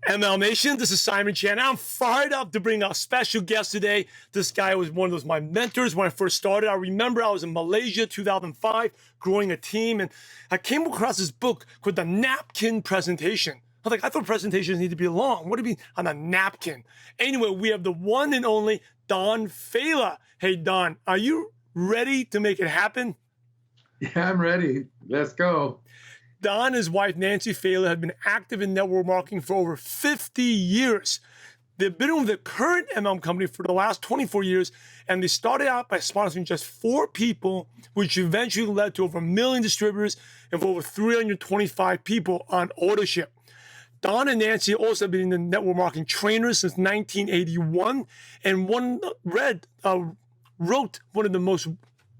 ML Nation, this is Simon Chan. I'm fired up to bring a special guest today. This guy was one of my mentors when I first started. I remember I was in Malaysia, 2005, growing a team, and I came across this book called The Napkin Presentation. I thought presentations need to be long. What do you mean on a napkin? Anyway, we have the one and only Don Failla. Hey, Don, are you ready to make it happen? Yeah, I'm ready. Let's go. Don and his wife, Nancy Failla, have been active in network marketing for over 50 years. They've been with the current MLM company for the last 24 years, and they started out by sponsoring just 4 people, which eventually led to over 1 million distributors and for over 325 people on order ship. Don and Nancy also have been in the network marketing trainers since 1981, and wrote one of the most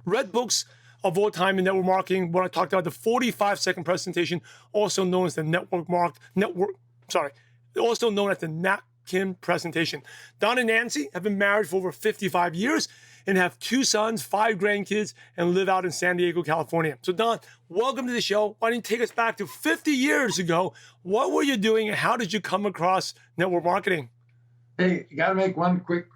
read books of all time in network marketing, when I talked about the 45-second presentation, also known as the also known as the Napkin Presentation. Don and Nancy have been married for over 55 years and have 2 sons, 5 grandkids, and live out in San Diego, California. So Don, welcome to the show. Why don't you take us back to 50 years ago? What were you doing and how did you come across network marketing? Hey, you got to make one quick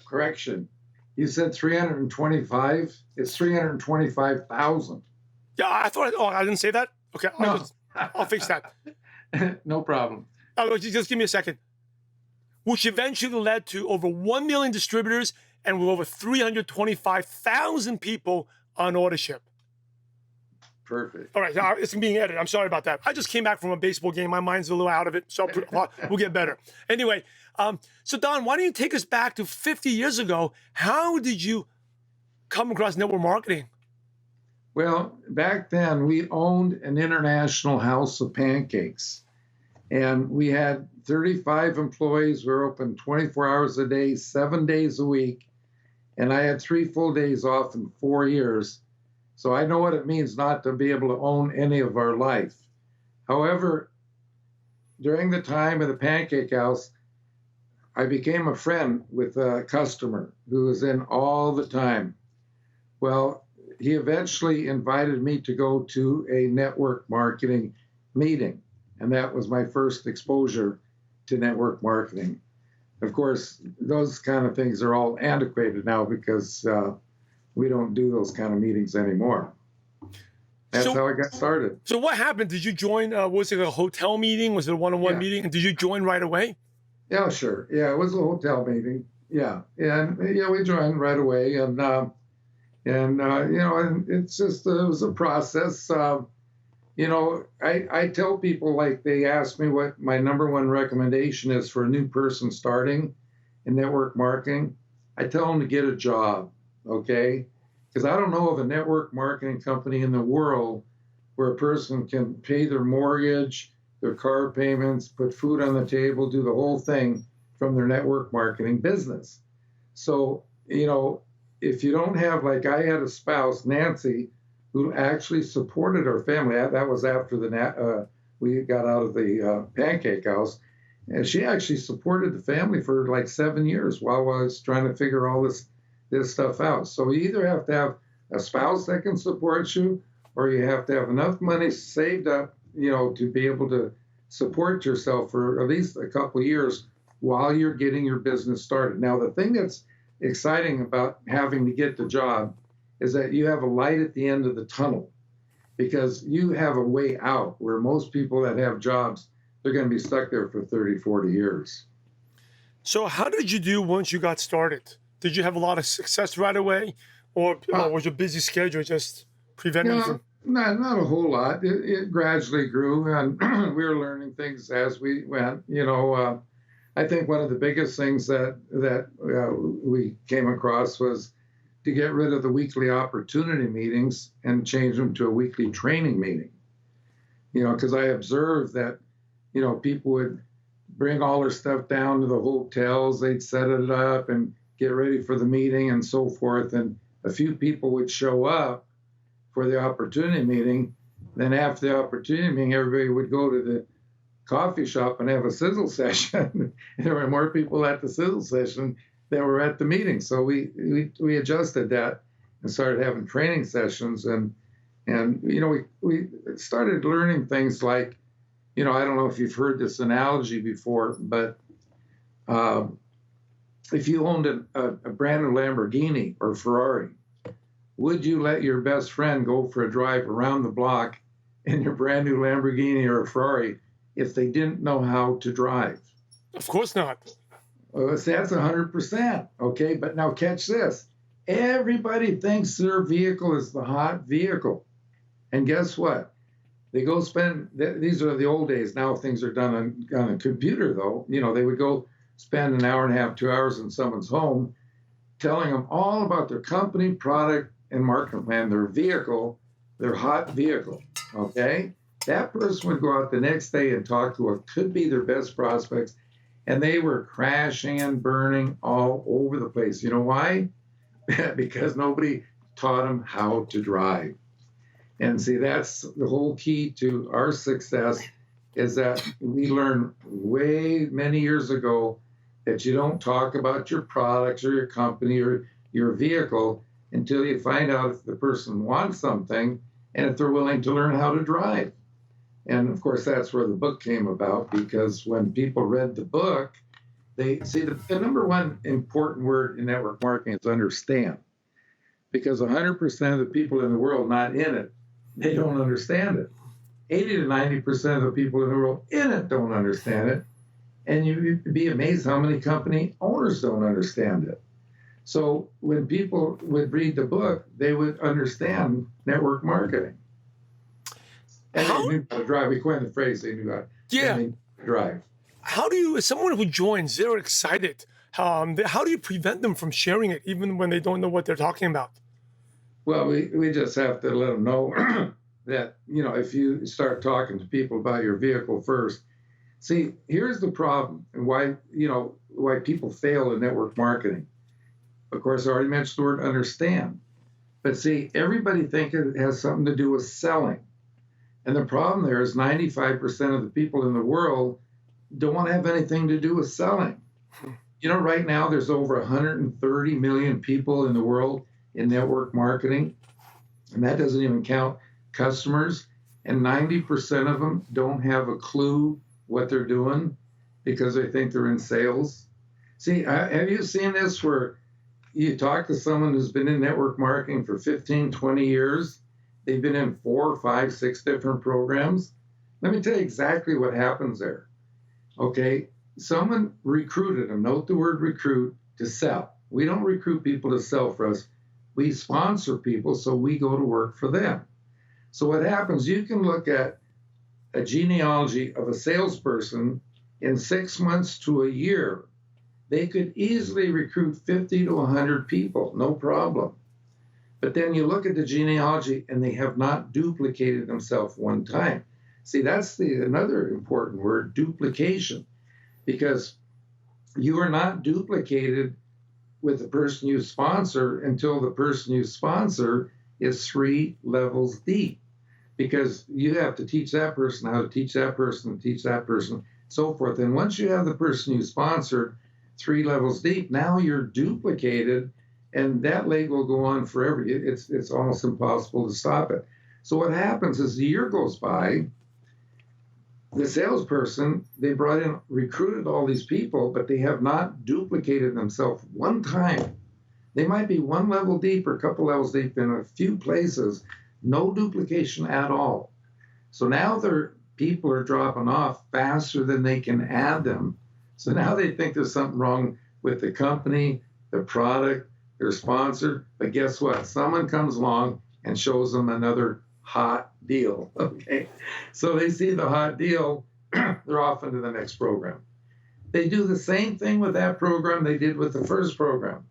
correction. You said 325. It's 325,000. Yeah, I thought. I didn't say that. Okay, I'll fix that. No problem. Just give me a second. Which eventually led to over 1 million distributors and with over 325,000 people on order ship. Perfect. All right, it's being edited. I'm sorry about that. I just came back from a baseball game. My mind's a little out of it, so we'll get better. Anyway, so Don, why don't you take us back to 50 years ago? How did you come across network marketing? Well, back then we owned an international house of pancakes, and we had 35 employees. We were open 24 hours a day, 7 days a week, and I had 3 full days off in 4 years. So I know what it means not to be able to own any of our life. However, during the time of the pancake house, I became a friend with a customer who was in all the time. Well, he eventually invited me to go to a network marketing meeting, and that was my first exposure to network marketing. Of course, those kind of things are all antiquated now because we don't do those kind of meetings anymore. That's how I got started. So what happened? Did you join, was it a hotel meeting? Was it a one-on-one meeting? And did you join right away? Yeah, sure. Yeah, it was a hotel meeting. Yeah. And, we joined right away. And it's just, it was a process. I tell people, like, they ask me what my number one recommendation is for a new person starting in network marketing. I tell them to get a job. Okay? Because I don't know of a network marketing company in the world where a person can pay their mortgage, their car payments, put food on the table, do the whole thing from their network marketing business. So, if you don't have, like, I had a spouse, Nancy, who actually supported our family. That was after we got out of the pancake house. And she actually supported the family for like 7 years while I was trying to figure all this stuff out. So you either have to have a spouse that can support you, or you have to have enough money saved up, to be able to support yourself for at least a couple of years while you're getting your business started. Now, the thing that's exciting about having to get the job is that you have a light at the end of the tunnel, because you have a way out, where most people that have jobs, they're going to be stuck there for 30, 40 years. So how did you do once you got started? Did you have a lot of success right away, or was your busy schedule just preventing you from? Not a whole lot. It gradually grew, and we were learning things as we went. I think one of the biggest things that we came across was to get rid of the weekly opportunity meetings and change them to a weekly training meeting. Because I observed that, people would bring all their stuff down to the hotels, they'd set it up and get ready for the meeting and so forth. And a few people would show up for the opportunity meeting. Then after the opportunity meeting, everybody would go to the coffee shop and have a sizzle session. There were more people at the sizzle session than were at the meeting. So we adjusted that and started having training sessions. And we started learning things like, I don't know if you've heard this analogy before, but uh, if you owned a brand new Lamborghini or Ferrari, would you let your best friend go for a drive around the block in your brand new Lamborghini or a Ferrari if they didn't know how to drive? Of course not. Well, see, that's 100%. Okay, but now catch this. Everybody thinks their vehicle is the hot vehicle. And guess what? They go spend, these are the old days. Now things are done on a computer, though. They would go spend an hour and a half, 2 hours in someone's home telling them all about their company, product, and marketing plan, their vehicle, their hot vehicle. Okay? That person would go out the next day and talk to what could be their best prospects, and they were crashing and burning all over the place. You know why? Because nobody taught them how to drive. And see, that's the whole key to our success, is that we learned way many years ago that you don't talk about your products or your company or your vehicle until you find out if the person wants something and if they're willing to learn how to drive. And of course, that's where the book came about, because when people read the book, they see the number one important word in network marketing is understand. Because 100% of the people in the world not in it, they don't understand it. 80 to 90% of the people in the world in it don't understand it. And you'd be amazed how many company owners don't understand it. So when people would read the book, they would understand network marketing. And they knew how to drive. We coined the phrase, they knew how to drive. How do you, as someone who joins, they're excited. How do you prevent them from sharing it, even when they don't know what they're talking about? Well, we just have to let them know that, if you start talking to people about your vehicle first. See, here's the problem and why people fail in network marketing. Of course, I already mentioned the word understand. But see, everybody thinks it has something to do with selling. And the problem there is 95% of the people in the world don't want to have anything to do with selling. Right now there's over 130 million people in the world in network marketing, and that doesn't even count customers, and 90% of them don't have a clue what they're doing because they think they're in sales. See, have you seen this where you talk to someone who's been in network marketing for 15, 20 years, they've been in 4, 5, 6 different programs? Let me tell you exactly what happens there. Okay, someone recruited them, note the word recruit, to sell. We don't recruit people to sell for us. We sponsor people, so we go to work for them. So what happens, you can look at a genealogy of a salesperson in 6 months to a year. They could easily recruit 50 to 100 people, no problem. But then you look at the genealogy and they have not duplicated themselves one time. See, that's another important word, duplication, because you are not duplicated with the person you sponsor until the person you sponsor is 3 levels deep, because you have to teach that person how to teach that person, teach that person, so forth. And once you have the person you sponsored 3 levels deep, now you're duplicated, and that leg will go on forever. It's almost impossible to stop it. So what happens is the year goes by, the salesperson, they brought in, recruited all these people, but they have not duplicated themselves one time. They might be 1 level deep or a couple levels deep in a few places, no duplication at all. So now their people are dropping off faster than they can add them. So now they think there's something wrong with the company, the product, their sponsor. But guess what? Someone comes along and shows them another hot deal. Okay, so they see the hot deal, they're off into the next program. They do the same thing with that program they did with the first program.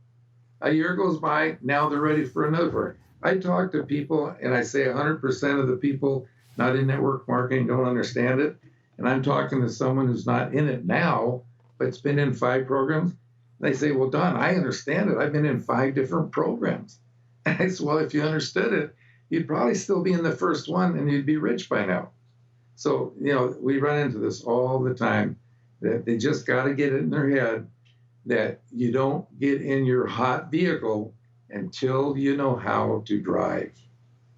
A year goes by, now they're ready for another program. I talk to people and I say 100% of the people not in network marketing don't understand it. And I'm talking to someone who's not in it now, but's been in 5 programs. They say, well, Don, I understand it. I've been in 5 different programs. And I said, well, if you understood it, you'd probably still be in the first one and you'd be rich by now. So, we run into this all the time, that they just got to get it in their head that you don't get in your hot vehicle until you know how to drive.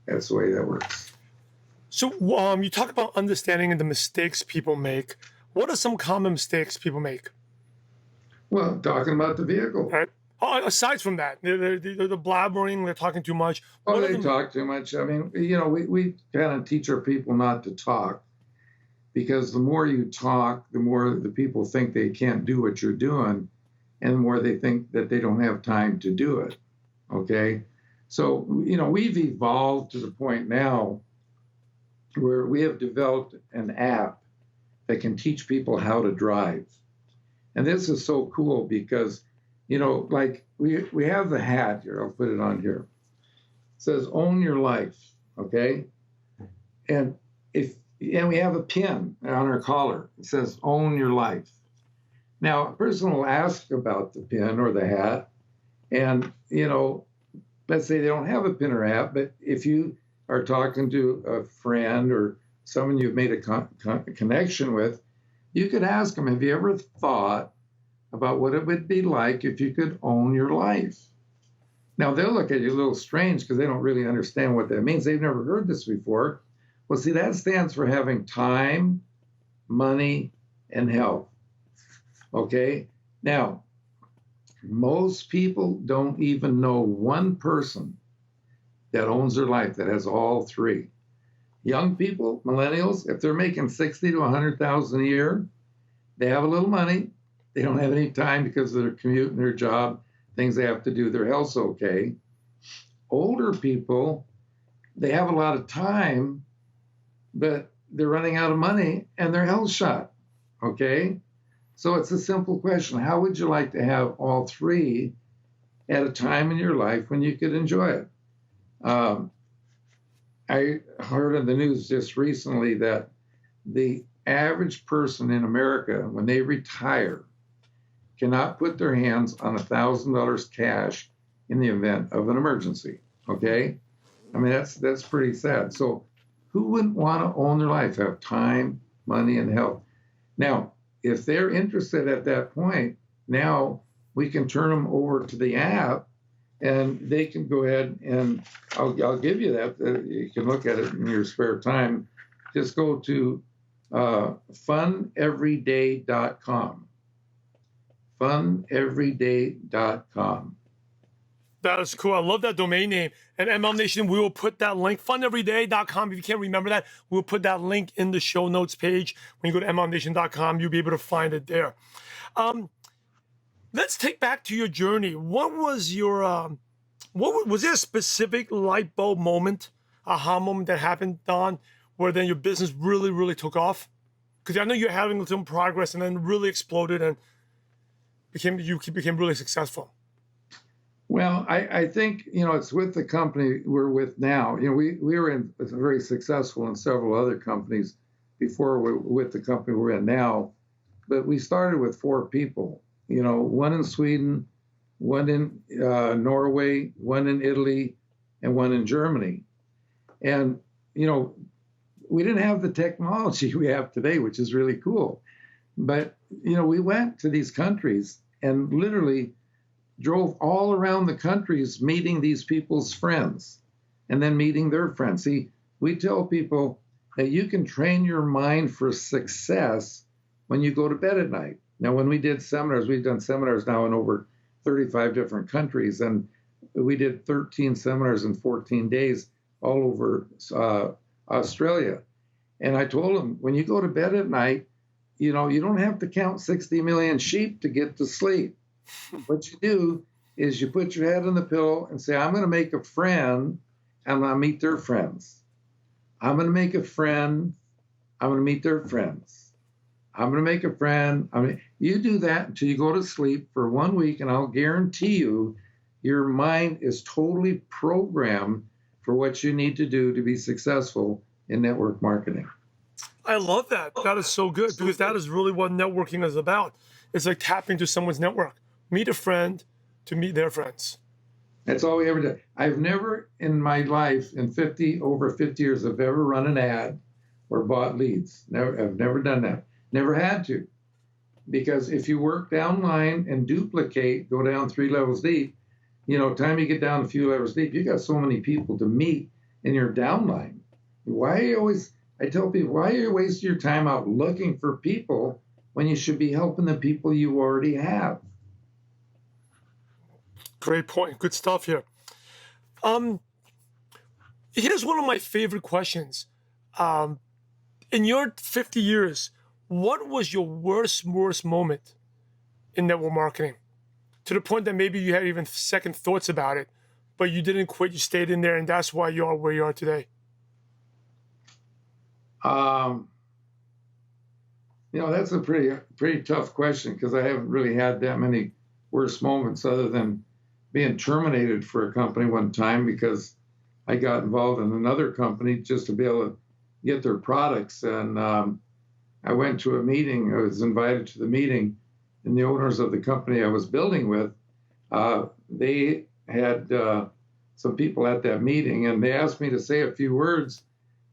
That's the way that works. So you talk about understanding the mistakes people make. What are some common mistakes people make? Well, talking about the vehicle. Right. Aside from that, they're blabbering, they're talking too much. Oh, What are they the talk too much. I mean, we kind of teach our people not to talk because the more you talk, the more the people think they can't do what you're doing, and the more they think that they don't have time to do it. Okay. So, we've evolved to the point now where we have developed an app that can teach people how to drive. And this is so cool because, like we have the hat here. I'll put it on here. It says "Own Your Life," okay? And we have a pin on our collar. It says "Own Your Life." Now, a person will ask about the pin or the hat, and let's say they don't have a pin or hat, but if you are talking to a friend or someone you've made a connection with, you could ask them, "Have you ever thought about what it would be like if you could own your life?" Now, they'll look at you a little strange because they don't really understand what that means. They've never heard this before. Well, see, that stands for having time, money, and health. Okay? Now, most people don't even know one person that owns their life that has all three. Young people, millennials, if they're making 60 to 100,000 a year, they have a little money. They don't have any time because of their commute and their job, things they have to do. Their health's okay. Older people, they have a lot of time, but they're running out of money and their health's shot. Okay? So it's a simple question. How would you like to have all three at a time in your life when you could enjoy it? I heard in the news just recently that the average person in America, when they retire, cannot put their hands on $1,000 cash in the event of an emergency. Okay? I mean, that's pretty sad. So who wouldn't want to own their life, have time, money, and health? Now, if they're interested at that point, now we can turn them over to the app and they can go ahead and I'll give you that. You can look at it in your spare time. Just go to funeveryday.com. Funeveryday.com. That is cool. I love that domain name. And ML Nation, we will put that link, funeveryday.com. If you can't remember that, we'll put that link in the show notes page. When you go to mlnation.com, you'll be able to find it there. Let's take back to your journey. What was your, was there a specific light bulb moment, aha moment that happened, Don, where then your business really, really took off? Because I know you're having some progress and then really exploded and you became really successful. Well, I think, it's with the company we're with now. We were very successful in several other companies before we're with the company we're in now, but we started with 4 people, one in Sweden, one in Norway, one in Italy, and one in Germany. And, we didn't have the technology we have today, which is really cool. But, we went to these countries and literally drove all around the countries meeting these people's friends and then meeting their friends. See, we tell people that you can train your mind for success when you go to bed at night. Now, when we did seminars, we've done seminars now in over 35 different countries, and we did 13 seminars in 14 days all over Australia. And I told them, when you go to bed at night, you don't have to count 60 million sheep to get to sleep. What you do is you put your head on the pillow and say, I'm going to make a friend, and I'm going to meet their friends. I'm going to make a friend. I'm going to meet their friends. I'm going to make a friend. You do that until you go to sleep for 1 week, and I'll guarantee you your mind is totally programmed for what you need to do to be successful in network marketing. I love that. That is so good because that is really what networking is about. It's like tapping into someone's network. Meet a friend to meet their friends. That's all we ever did. I've never in my life, in over 50 years, I've ever run an ad or bought leads. I've never done that. Never had to. Because if you work downline and duplicate, go down 3 levels deep, time you get down a few levels deep, you got so many people to meet in your downline. I tell people, why are you wasting your time out looking for people when you should be helping the people you already have? Great point. Good stuff here. Um, Here's one of my favorite questions. Um, in your 50 years, what was your worst moment in network marketing? To the point that maybe you had even second thoughts about it, but you didn't quit. You stayed in there, and that's why you are where you are today. Um, that's a pretty tough question because I haven't really had that many worst moments other than being terminated for a company one time because I got involved in another company just to be able to get their products. And I went to a meeting. I was invited to the meeting, and the owners of the company I was building with, they had some people at that meeting, and they asked me to say a few words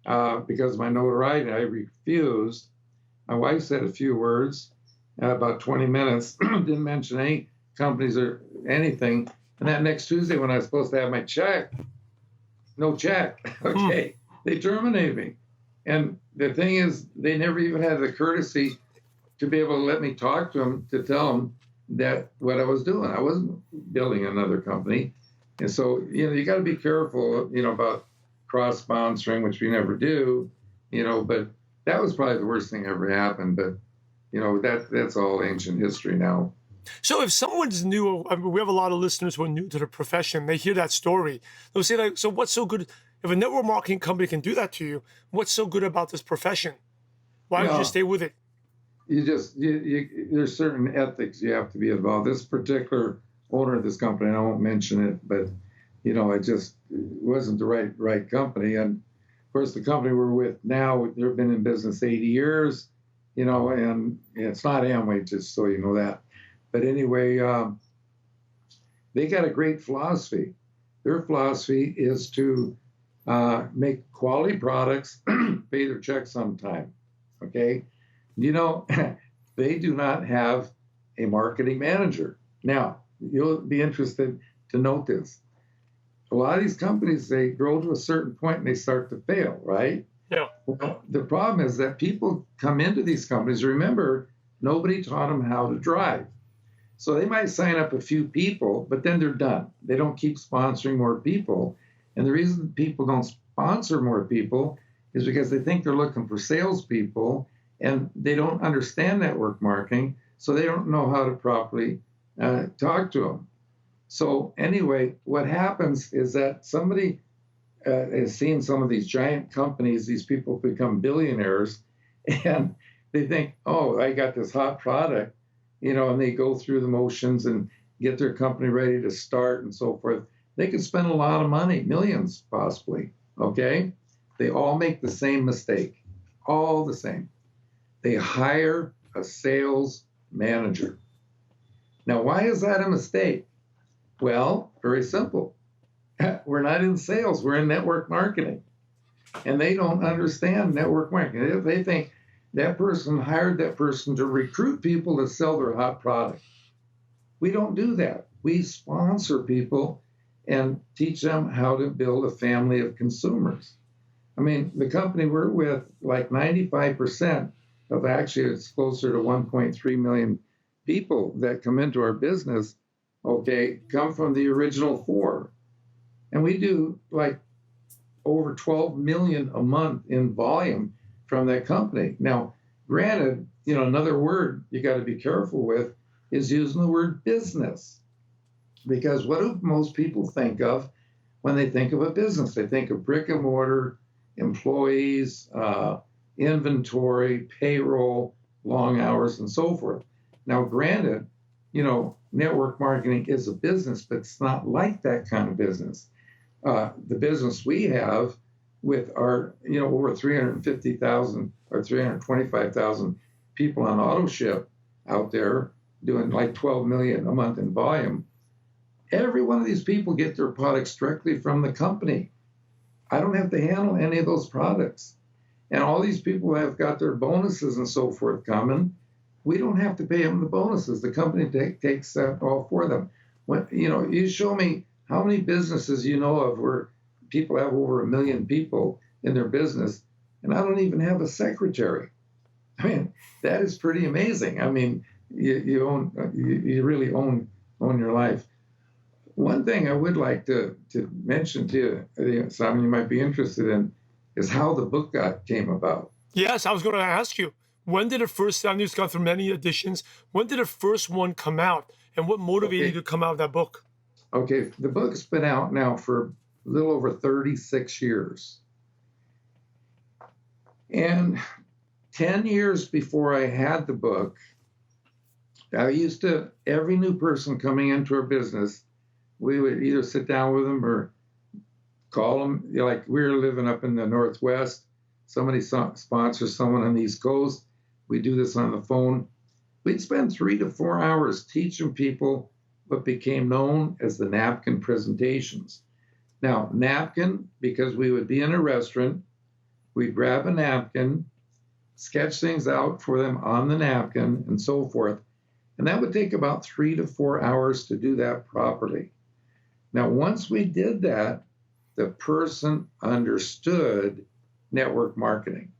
because of my notoriety. I refused. My wife said a few words, about 20 minutes, didn't mention any companies or anything. And that next Tuesday, when I was supposed to have my check, no check. Okay. They terminated me. And the thing is, they never even had the courtesy to be able to let me talk to them to tell them that what I was doing. I wasn't building another company. And so, you got to be careful, about cross sponsoring, which we never do, but that was probably the worst thing ever happened. But, that's all ancient history now. So if someone's new, I mean, we have a lot of listeners who are new to the profession. They hear that story. They'll say, like, so what's so good? If a network marketing company can do that to you, what's so good about this profession? Why would you stay with it? There's certain ethics you have to be involved. This particular owner of this company, and I won't mention it, but, it wasn't the right company. And of course, the company we're with now, they've been in business 80 years, and it's not Amway, just so you know that. But anyway, they got a great philosophy. Their philosophy is to make quality products, pay their checks on time. Okay? They do not have a marketing manager. Now, you'll be interested to note this. A lot of these companies, they grow to a certain point and they start to fail, right? Yeah. Well, the problem is that people come into these companies. Remember, nobody taught them how to drive. So they might sign up a few people, but then they're done. They don't keep sponsoring more people. And the reason people don't sponsor more people is because they think they're looking for salespeople and they don't understand network marketing, so they don't know how to properly talk to them. So anyway, what happens is that somebody has seen some of these giant companies, these people become billionaires, and they think, oh, I got this hot product, and they go through the motions and get their company ready to start and so forth. They could spend a lot of money, millions possibly, okay? They all make the same mistake, all the same. They hire a sales manager. Now, why is that a mistake? Well, very simple. We're not in sales, we're in network marketing. And they don't understand network marketing. They think that person hired that person to recruit people to sell their hot product. We don't do that. We sponsor people and teach them how to build a family of consumers. I mean, the company we're with, like 95% of, actually it's closer to 1.3 million people that come into our business, okay, come from the original four. And we do like over 12 million a month in volume from that company. Now, granted, another word you got to be careful with is using the word business. Because what do most people think of when they think of a business? They think of brick and mortar, employees, inventory, payroll, long hours, and so forth. Now, granted, network marketing is a business, but it's not like that kind of business. The business we have with our, over 350,000 or 325,000 people on auto ship out there doing like 12 million a month in volume. Every one of these people get their products directly from the company. I don't have to handle any of those products. And all these people have got their bonuses and so forth coming. We don't have to pay them the bonuses. The company takes that all for them. When, you show me how many businesses you know of where people have over 1 million people in their business, and I don't even have a secretary. I mean, that is pretty amazing. I mean, you really own your life. One thing I would like to mention to you, Simon, you might be interested in, is how the book came about. Yes, I was going to ask you, when did it first, I know it's gone through many editions, when did the first one come out, and what motivated you to come out of that book? Okay, the book's been out now for a little over 36 years. And 10 years before I had the book, I used to, every new person coming into our business, we would either sit down with them or call them. Like we were living up in the Northwest, somebody sponsors someone on the East Coast. We do this on the phone. We'd spend 3 to 4 hours teaching people what became known as the Napkin Presentations. Now, napkin, because we would be in a restaurant, we'd grab a napkin, sketch things out for them on the napkin, and so forth. And that would take about 3 to 4 hours to do that properly. Now, once we did that, the person understood network marketing.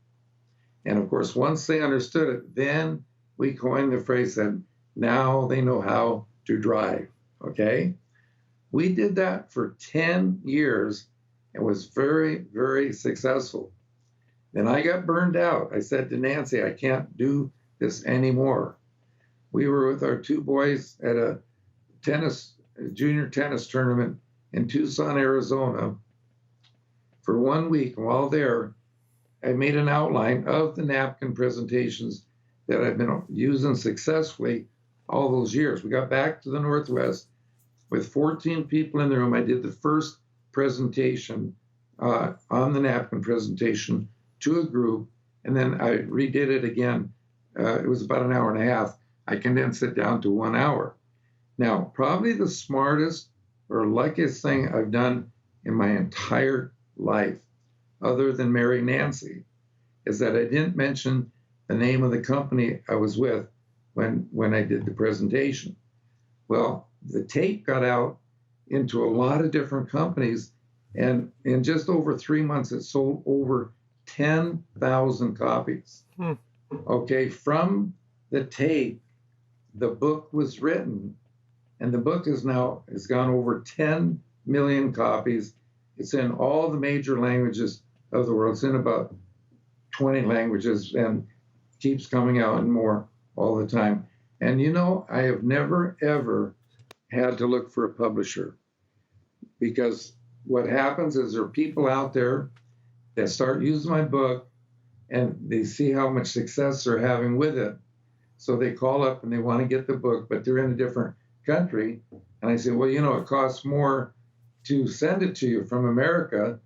And of course, once they understood it, then we coined the phrase that now they know how to drive, okay? We did that for 10 years and was very, very successful. Then I got burned out. I said to Nancy, I can't do this anymore. We were with our 2 boys at a junior tennis tournament in Tucson, Arizona for 1 week. While there, I made an outline of the napkin presentations that I've been using successfully all those years. We got back to the Northwest with 14 people in the room. I did the first presentation on the napkin presentation to a group, and then I redid it again. It was about an hour and a half. I condensed it down to 1 hour. Now, probably the smartest or luckiest thing I've done in my entire life, other than marry Nancy, is that I didn't mention the name of the company I was with when I did the presentation. Well, the tape got out into a lot of different companies, and in just over 3 months, it sold over 10,000 copies. Okay, from the tape, the book was written, and the book has gone over 10 million copies. It's in all the major languages of the world. It's in about 20 languages and keeps coming out and more all the time. And you know, I have never, ever had to look for a publisher, because what happens is there are people out there that start using my book and they see how much success they're having with it. So they call up and they want to get the book, but they're in a different country. And I say, well, you know, it costs more to send it to you from America.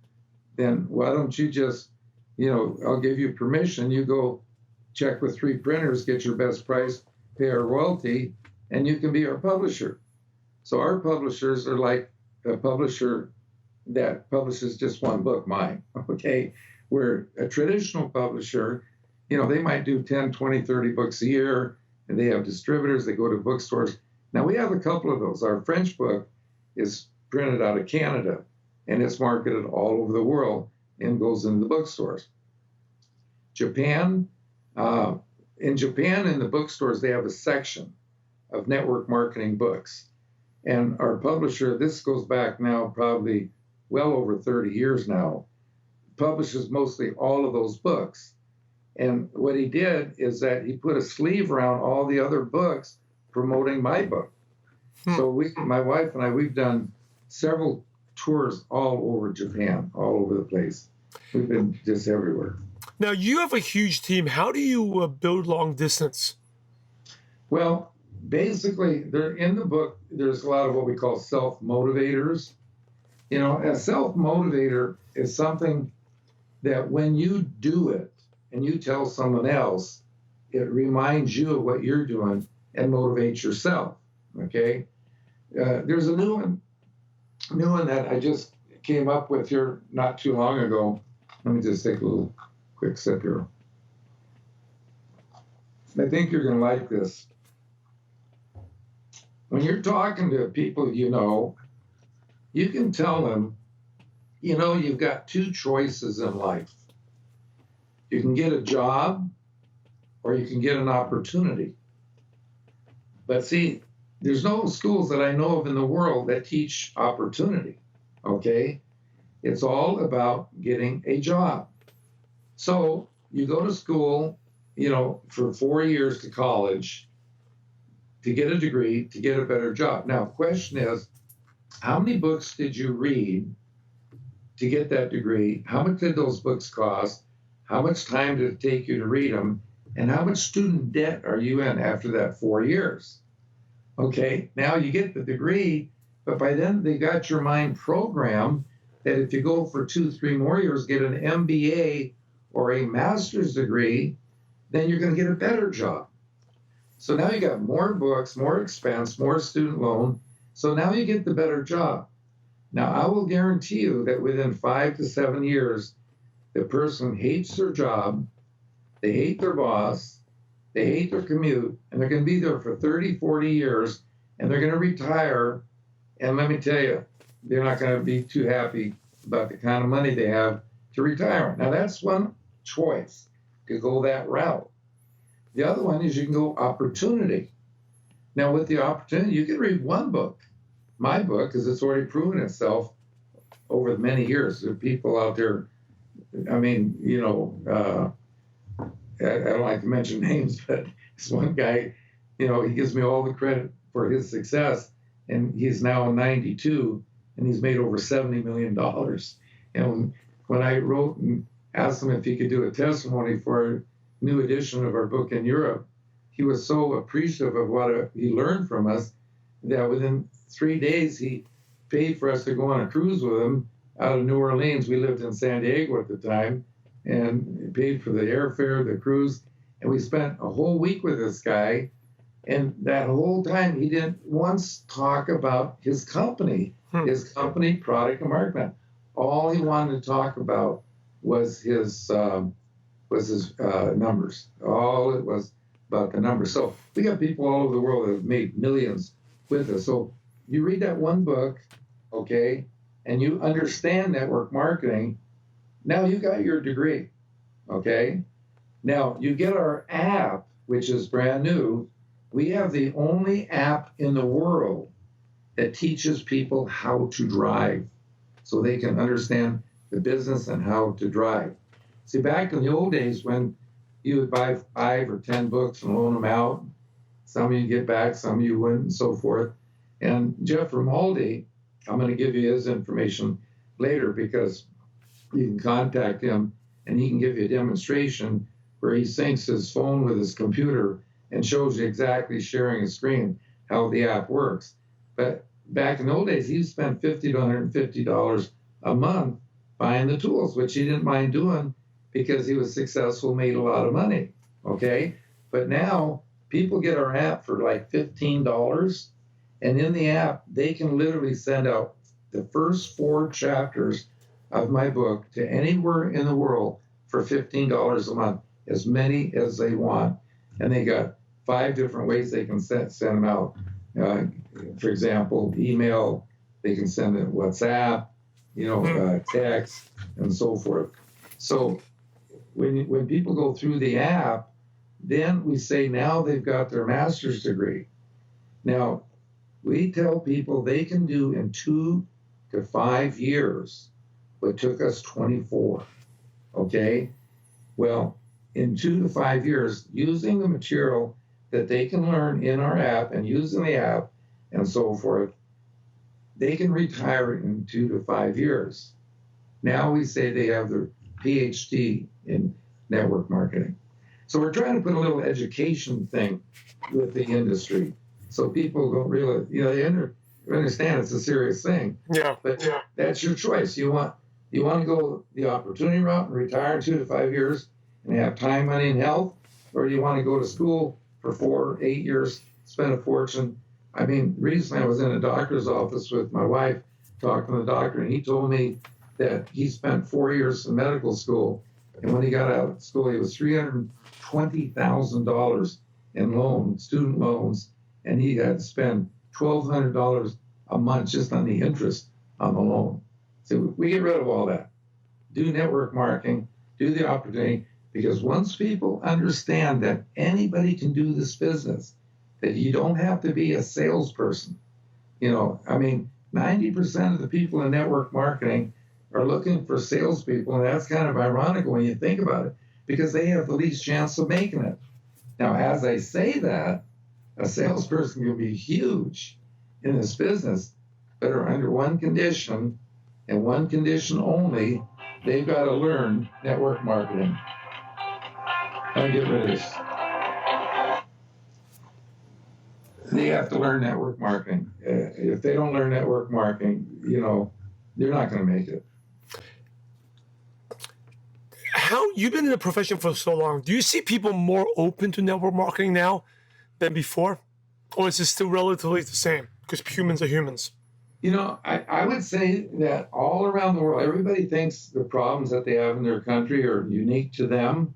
Then why don't you just, you know, I'll give you permission. You go check with 3 printers, get your best price, pay our royalty, and you can be our publisher. So our publishers are like a publisher that publishes just one book, mine, okay? Where a traditional publisher, you know, they might do 10, 20, 30 books a year, and they have distributors, they go to bookstores. Now we have a couple of those. Our French book is printed out of Canada, and it's marketed all over the world and goes into the bookstores. Japan, in Japan, in the bookstores, they have a section of network marketing books. And our publisher, this goes back now probably well over 30 years now, publishes mostly all of those books. And what he did is that he put a sleeve around all the other books promoting my book. So my wife and I, we've done several tours all over Japan, all over the place. We've been just everywhere. Now, you have a huge team. How do you build long distance? Well, basically, in the book, there's a lot of what we call self-motivators. You know, a self-motivator is something that when you do it and you tell someone else, it reminds you of what you're doing and motivates yourself, okay? There's a new one that I just came up with here not too long ago. Let me just take a little quick sip here. I think you're going to like this. When you're talking to people you know, you can tell them you've got two choices in life. You can get a job or you can get an opportunity. But see, there's no schools that I know of in the world that teach opportunity, okay? It's all about getting a job. So you go to school, for 4 years to college to get a degree, to get a better job. Now, the question is, how many books did you read to get that degree? How much did those books cost? How much time did it take you to read them? And how much student debt are you in after that 4 years? Okay, now you get the degree, but by then they got your mind programmed that if you go for 2, 3 more years, get an MBA or a master's degree, then you're going to get a better job. So now you got more books, more expense, more student loan. So now you get the better job. Now I will guarantee you that within 5 to 7 years, the person hates their job, they hate their boss, they hate their commute, and they're going to be there for 30, 40 years, and they're going to retire. And let me tell you, they're not going to be too happy about the kind of money they have to retire. Now that's one choice, to go that route. The other one is you can go opportunity. Now with the opportunity, you can read one book, my book, because it's already proven itself over many years. There are people out there, I don't like to mention names, but this one guy, he gives me all the credit for his success, and he's now 92, and he's made over $70 million. And when I wrote and asked him if he could do a testimony for a new edition of our book in Europe, he was so appreciative of what he learned from us that within 3 days he paid for us to go on a cruise with him out of New Orleans. We lived in San Diego at the time, and paid for the airfare, the cruise, and we spent a whole week with this guy. And that whole time, he didn't once talk about his company, product and marketing. All he wanted to talk about was his numbers. All it was about the numbers. So we got people all over the world that have made millions with us. So you read that one book, okay, and you understand network marketing. Now you got your degree, okay? Now you get our app, which is brand new. We have the only app in the world that teaches people how to drive so they can understand the business and how to drive. See, back in the old days when you would buy 5 or 10 books and loan them out, some you get back, some you wouldn't, and so forth. And Jeff Romaldi, I'm going to give you his information later because you can contact him and he can give you a demonstration where he syncs his phone with his computer and shows you exactly sharing a screen how the app works. But back in the old days, he spent $50 to $150 a month buying the tools, which he didn't mind doing because he was successful, made a lot of money, okay? But now people get our app for like $15, and in the app, they can literally send out the first 4 chapters of my book to anywhere in the world for $15 a month, as many as they want. And they got 5 different ways they can send them out. For example, email, they can send it WhatsApp, text, and so forth. So when people go through the app, then we say now they've got their master's degree. Now, we tell people they can do in 2 to 5 years what took us 24, okay? Well, in 2 to 5 years, using the material that they can learn in our app and using the app and so forth, they can retire in 2 to 5 years. Now we say they have their PhD in network marketing. So we're trying to put a little education thing with the industry so people don't really, they understand it's a serious thing. Yeah. But that's your choice. You want to go the opportunity route and retire in 2 to 5 years and have time, money, and health, or do you want to go to school for 4, 8 years, spend a fortune? I mean, recently I was in a doctor's office with my wife talking to the doctor, and he told me that he spent 4 years in medical school, and when he got out of school, he was $320,000 in student loans, and he had to spend $1,200 a month just on the interest on the loan. So we get rid of all that. Do network marketing, do the opportunity, because once people understand that anybody can do this business, that you don't have to be a salesperson. 90% of the people in network marketing are looking for salespeople, and that's kind of ironic when you think about it, because they have the least chance of making it. Now, as I say that, a salesperson can be huge in this business, but are under one condition, and one condition only: they've got to learn network marketing. I'll get rid of this. They have to learn network marketing. If they don't learn network marketing, they're not going to make it. How you've been in the profession for so long? Do you see people more open to network marketing now than before, or is it still relatively the same? Because humans are humans. I would say that all around the world, everybody thinks the problems that they have in their country are unique to them.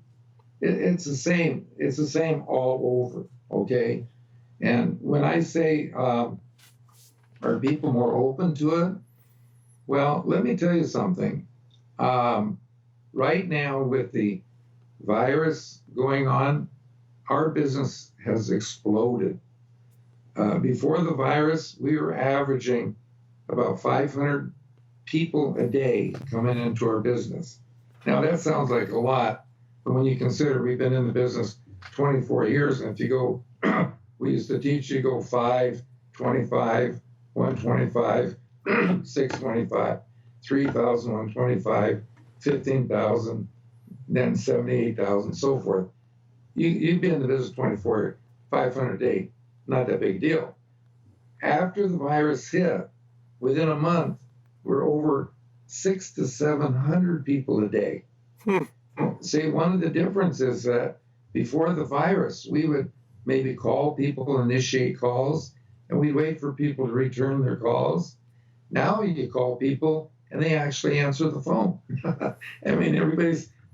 It's the same. It's the same all over. Okay. And when I say, are people more open to it? Well, let me tell you something. Right now, with the virus going on, our business has exploded. Before the virus, we were averaging about 500 people a day coming into our business. Now, that sounds like a lot, but when you consider we've been in the business 24 years, and if you go, we used to teach you go 5, 25, 125, 625, 3,000, 125, 15,000, then 78,000, so forth. You'd be in the business 24 years, 500 a day, not that big deal. After the virus hit, within a month, we're over 600 to 700 people a day. See, one of the differences is that before the virus, we would maybe call people, initiate calls, and we'd wait for people to return their calls. Now you call people, and they actually answer the phone.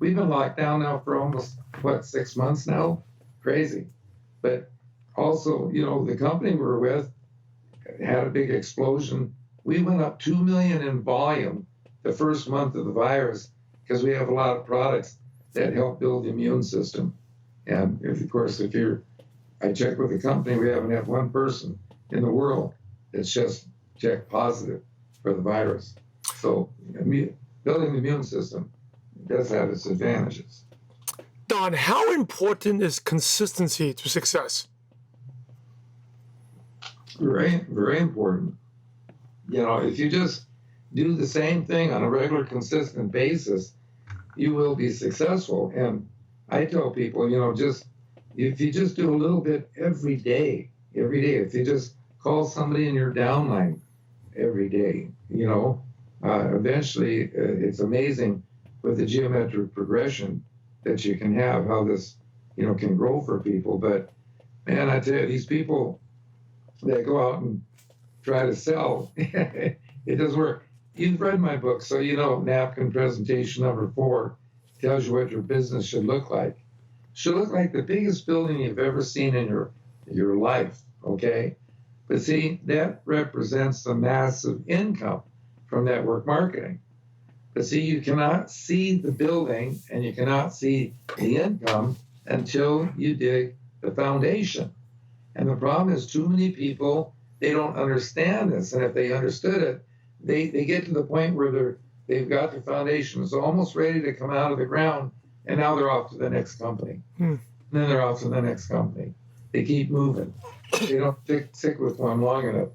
We've been locked down now for almost, 6 months now? Crazy. But also, the company we're with had a big explosion. We went up 2 million in volume the first month of the virus because we have a lot of products that help build the immune system. And I checked with the company, we haven't had one person in the world that's just checked positive for the virus. So building the immune system does have its advantages. Don, how important is consistency to success? Very, very important. If you just do the same thing on a regular, consistent basis, you will be successful. And I tell people, if you just do a little bit every day, if you just call somebody in your downline every day, eventually it's amazing with the geometric progression that you can have, how this, can grow for people. But man, I tell you, these people that go out and try to sell, it doesn't work. You've read my book, so Napkin Presentation number 4 tells you what your business should look like. Should look like the biggest building you've ever seen in your life, okay? But see, that represents the massive income from network marketing. But see, you cannot see the building and you cannot see the income until you dig the foundation. And the problem is too many people, they don't understand this. And if they understood it, they get to the point where they've got the foundation. It's almost ready to come out of the ground, and now they're off to the next company. And then they're off to the next company. They keep moving. They don't stick with one long enough.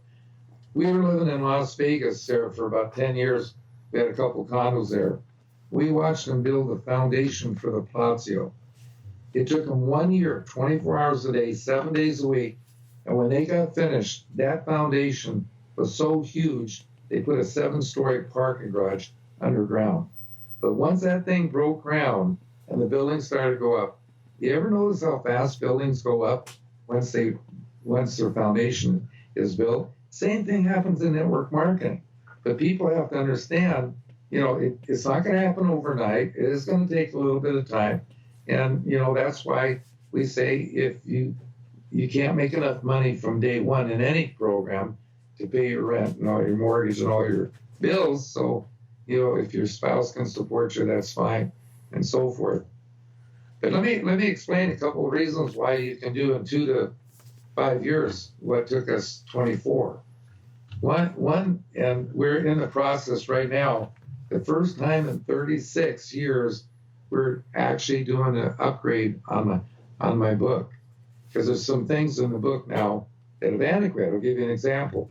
We were living in Las Vegas there for about 10 years. We had a couple condos there. We watched them build the foundation for the Palazzo. It took them 1 year, 24 hours a day, 7 days a week. And when they got finished, that foundation was so huge, they put a 7-story parking garage underground. But once that thing broke ground and the buildings started to go up, you ever notice how fast buildings go up once their foundation is built? Same thing happens in network marketing. But people have to understand, it's not going to happen overnight. It is going to take a little bit of time. And, that's why we say if you can't make enough money from day one in any program to pay your rent and all your mortgage and all your bills. So if your spouse can support you, that's fine, and so forth. But let me explain a couple of reasons why you can do in 2 to 5 years what took us 24. One, and we're in the process right now. The first time in 36 years, we're actually doing an upgrade on my book, because there's some things in the book now that have antiquated. I'll give you an example.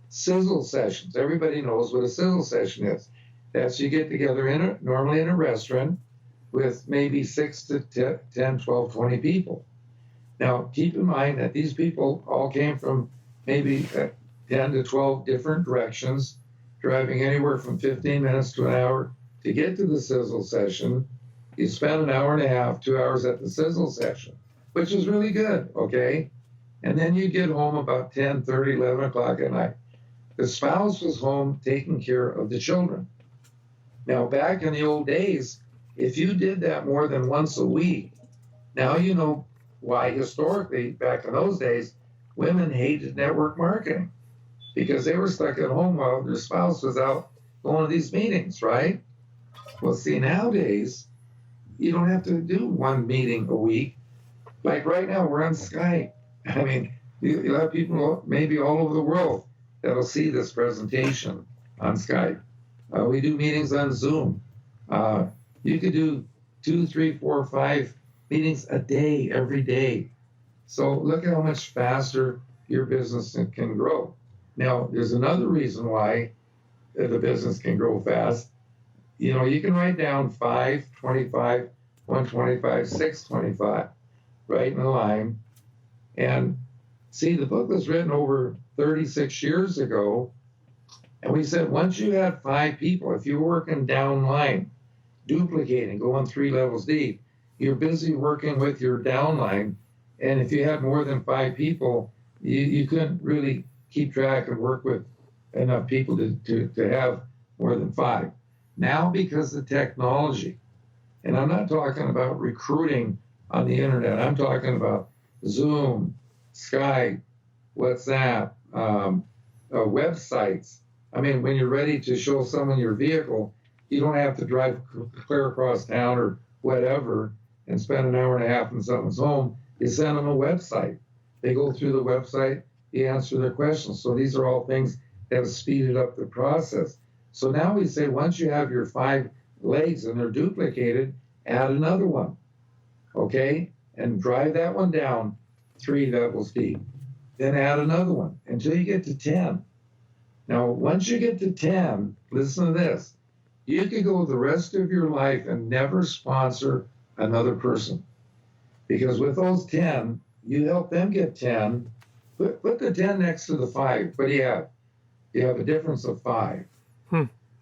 Sizzle sessions. Everybody knows what a sizzle session is. That's you get together normally in a restaurant with maybe 6 to 10, 12, 20 people. Now, keep in mind that these people all came from maybe 10 to 12 different directions, driving anywhere from 15 minutes to an hour to get to the sizzle session. You spend an hour and a half, 2 hours at the sizzle session, which is really good, okay? And then you get home about 10, 30, 11 o'clock at night. The spouse was home taking care of the children. Now, back in the old days, if you did that more than once a week, now you know why historically, back in those days, women hated network marketing, because they were stuck at home while their spouse was out going to these meetings, right? Well, see, nowadays, you don't have to do one meeting a week. Like right now, we're on Skype. I mean, you'll have people maybe all over the world that'll see this presentation on Skype. We do meetings on Zoom. You could do 2, 3, 4, 5 meetings a day, every day. So look at how much faster your business can grow. Now, there's another reason why the business can grow fast. You can write down 5, 25, 125, 625, right in a line. And see, the book was written over 36 years ago. And we said, once you had 5 people, if you're working downline, duplicating, going 3 levels deep, you're busy working with your downline. And if you had more than 5 people, you couldn't really keep track and work with enough people to have more than 5. Now, because of technology, and I'm not talking about recruiting on the internet, I'm talking about Zoom, Skype, WhatsApp, websites. I mean, when you're ready to show someone your vehicle, you don't have to drive clear across town or whatever and spend an hour and a half in someone's home. You send them a website. They go through the website, you answer their questions. So these are all things that have speeded up the process. So now we say, once you have your 5 legs and they're duplicated, add another one, okay? And drive that one down 3 levels deep. Then add another one until you get to 10. Now, once you get to 10, listen to this. You could go the rest of your life and never sponsor another person. Because with those 10, you help them get 10. Put the 10 next to the 5. What do you have? You have a difference of 5.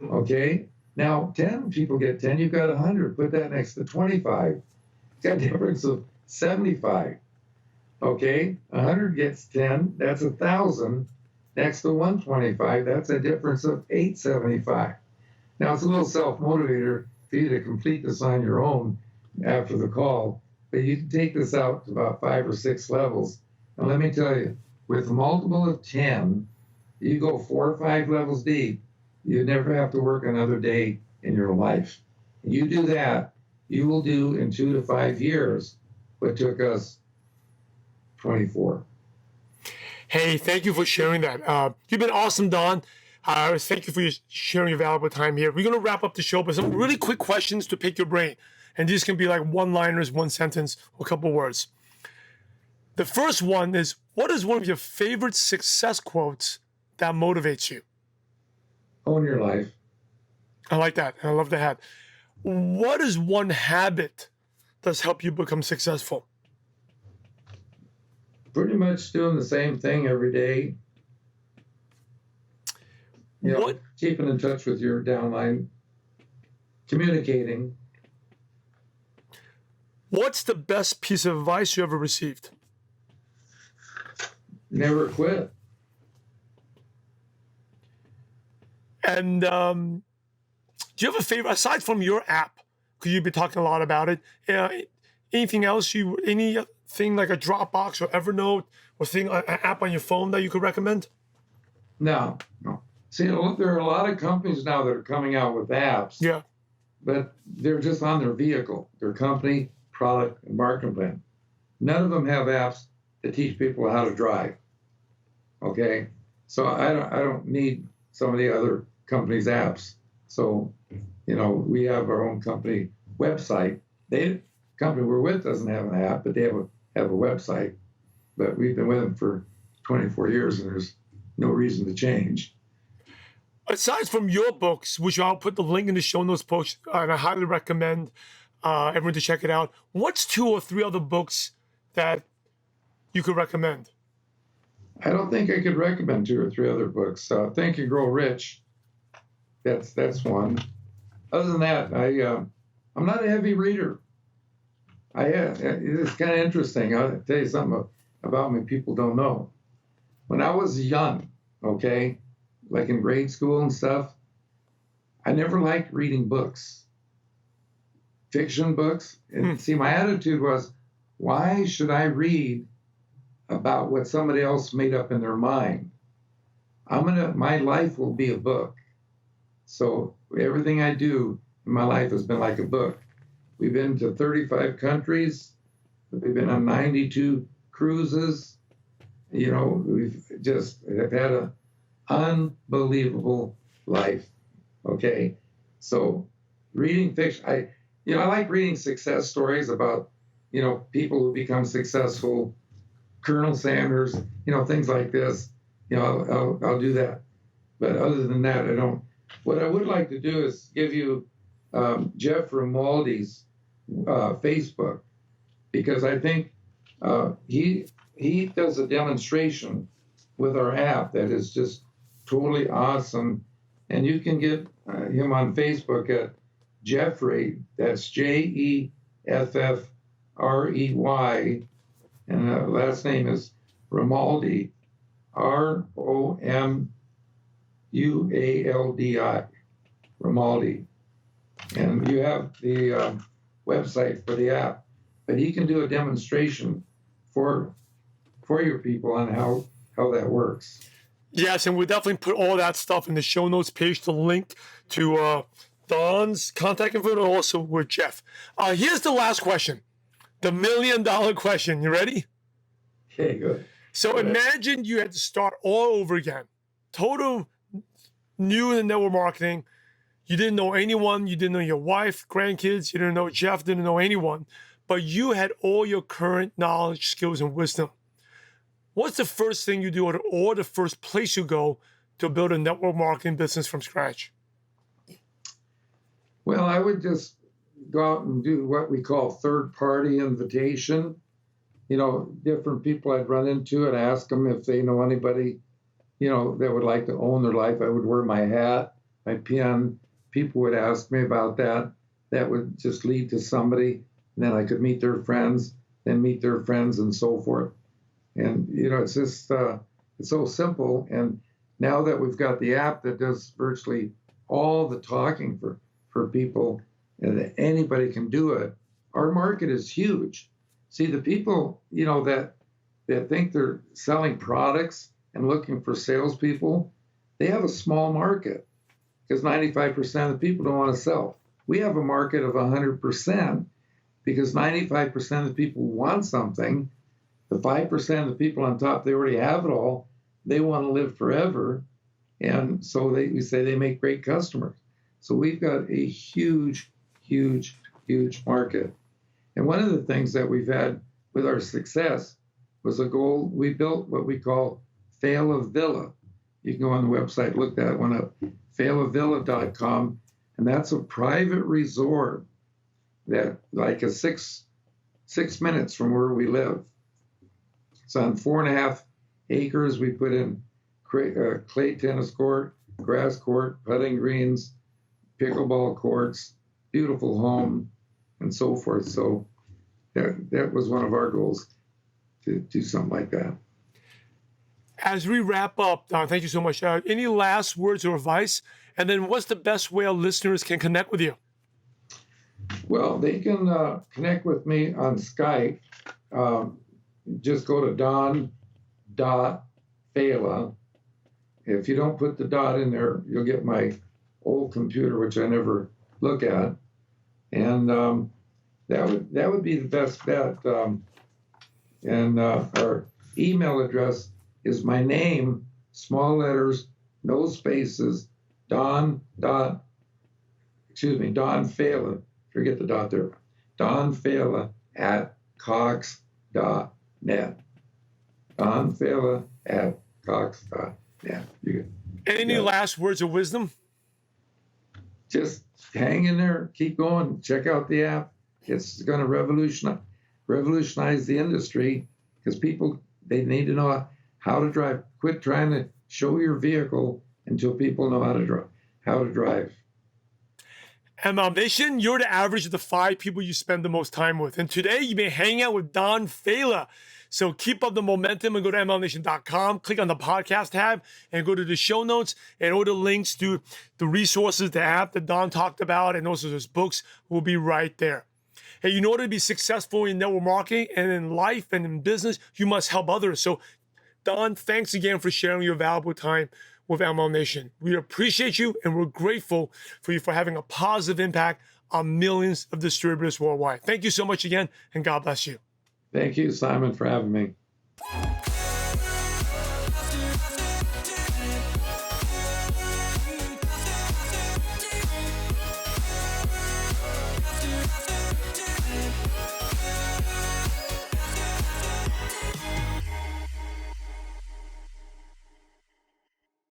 Okay? Now, 10 people get 10. You've got 100. Put that next to 25. You've got a difference of 75. Okay? 100 gets 10. That's 1,000. Next to 125, that's a difference of 875. Now, it's a little self-motivator for you to complete this on your own after the call, but you can take this out to about 5 or 6 levels. And let me tell you, with a multiple of 10, you go 4 or 5 levels deep, you never have to work another day in your life. You do that, you will do in 2 to 5 years what took us 24. Hey, thank you for sharing that. You've been awesome, Don. Thank you for sharing your valuable time here. We're going to wrap up the show with some really quick questions to pick your brain. And these can be like one-liners, one sentence, or a couple words. The first one is, what is one of your favorite success quotes that motivates you? Own your life. I like that. I love the hat. What is one habit that's helped you become successful? Pretty much doing the same thing every day. Keeping in touch with your downline, communicating. What's the best piece of advice you ever received? Never quit. And do you have a favorite, aside from your app, because you've been talking a lot about it, anything else, anything like a Dropbox or Evernote or an app on your phone that you could recommend? No. See, there are a lot of companies now that are coming out with apps, Yeah. but they're just on their vehicle, their company, product, and marketing plan. None of them have apps that teach people how to drive. Okay, so I don't need some of the other companies' apps. So, we have our own company website. The company we're with doesn't have an app, but they have a website. But we've been with them for 24 years, and there's no reason to change. Aside from your books, which I'll put the link in the show notes post, and I highly recommend everyone to check it out. What's 2 or 3 other books that you could recommend? I don't think I could recommend 2 or 3 other books. Think and Grow Rich. That's one. Other than that, I'm not a heavy reader. It's kind of interesting. I'll tell you something about me people don't know. When I was young, okay, like in grade school and stuff, I never liked reading books, fiction books. And see, my attitude was, why should I read about what somebody else made up in their mind? My life will be a book. So everything I do in my life has been like a book. We've been to 35 countries. We've been on 92 cruises. We've just have had an unbelievable life. Okay, so reading fiction, I like reading success stories about people who become successful, Colonel Sanders, things like this. I'll do that. But other than that, I don't. What I would like to do is give you Jeff Romaldi's Facebook, because I think he does a demonstration with our app that is just totally awesome. And you can get him on Facebook at Jeffrey, that's Jeffrey, and last name is Romaldi, Romualdi, Romaldi. And you have the website for the app, but he can do a demonstration for your people on how that works. Yes, and we'll definitely put all that stuff in the show notes page, the link to Don's contact info, and also with Jeff. Here's the last question, the $1 million question. You ready? Okay, good. So imagine you had to start all over again, total new in the network marketing. You didn't know anyone. You didn't know your wife, grandkids. You didn't know Jeff, didn't know anyone. But you had all your current knowledge, skills, and wisdom. What's the first thing you do or the first place you go to build a network marketing business from scratch? Well, I would just go out and do what we call third-party invitation. Different people I'd run into and ask them if they know anybody, that would like to own their life. I would wear my hat, my pin. People would ask me about that. That would just lead to somebody. And then I could meet their friends, then meet their friends, and so forth. And, it's just, it's so simple. And now that we've got the app that does virtually all the talking for people, and that anybody can do it, our market is huge. See, the people, that think they're selling products and looking for salespeople, they have a small market because 95% of the people don't want to sell. We have a market of 100% because 95% of the people want something. The 5% of the people on top, they already have it all. They want to live forever. And so we say they make great customers. So we've got a huge, huge, huge market. And one of the things that we've had with our success was a goal. We built what we call Failla Villa. You can go on the website, look that one up, failavilla.com. And that's a private resort that like a six minutes from where we live. It's on 4.5 acres. We put in clay tennis court, grass court, putting greens, pickleball courts, beautiful home, and so forth. So that was one of our goals, to do something like that. As we wrap up, Don, thank you so much. Any last words or advice? And then what's the best way our listeners can connect with you? Well, they can connect with me on Skype. Just go to don.failla, if you don't put the dot in there, you'll get my old computer, which I never look at, and that would be the best bet. And our email address is my name, small letters, no spaces, Don Failla, forget the dot there, Don Failla at Cox.net. Don Failla at Cox.net. Any last words of wisdom? Just hang in there, keep going, check out the app. It's going to revolutionize the industry, because people, they need to know how to drive. Quit trying to show your vehicle until people know how to drive. ML Nation, you're the average of the 5 people you spend the most time with. And today you've been hanging out with Don Failla. So keep up the momentum and go to mlnation.com, click on the podcast tab, and go to the show notes, and all the links to the resources, the app that Don talked about, and also his books will be right there. Hey, in order to be successful in network marketing and in life and in business, you must help others. So Don, thanks again for sharing your valuable time with ML Nation. We appreciate you, and we're grateful for you for having a positive impact on millions of distributors worldwide. Thank you so much again, and God bless you. Thank you, Simon, for having me.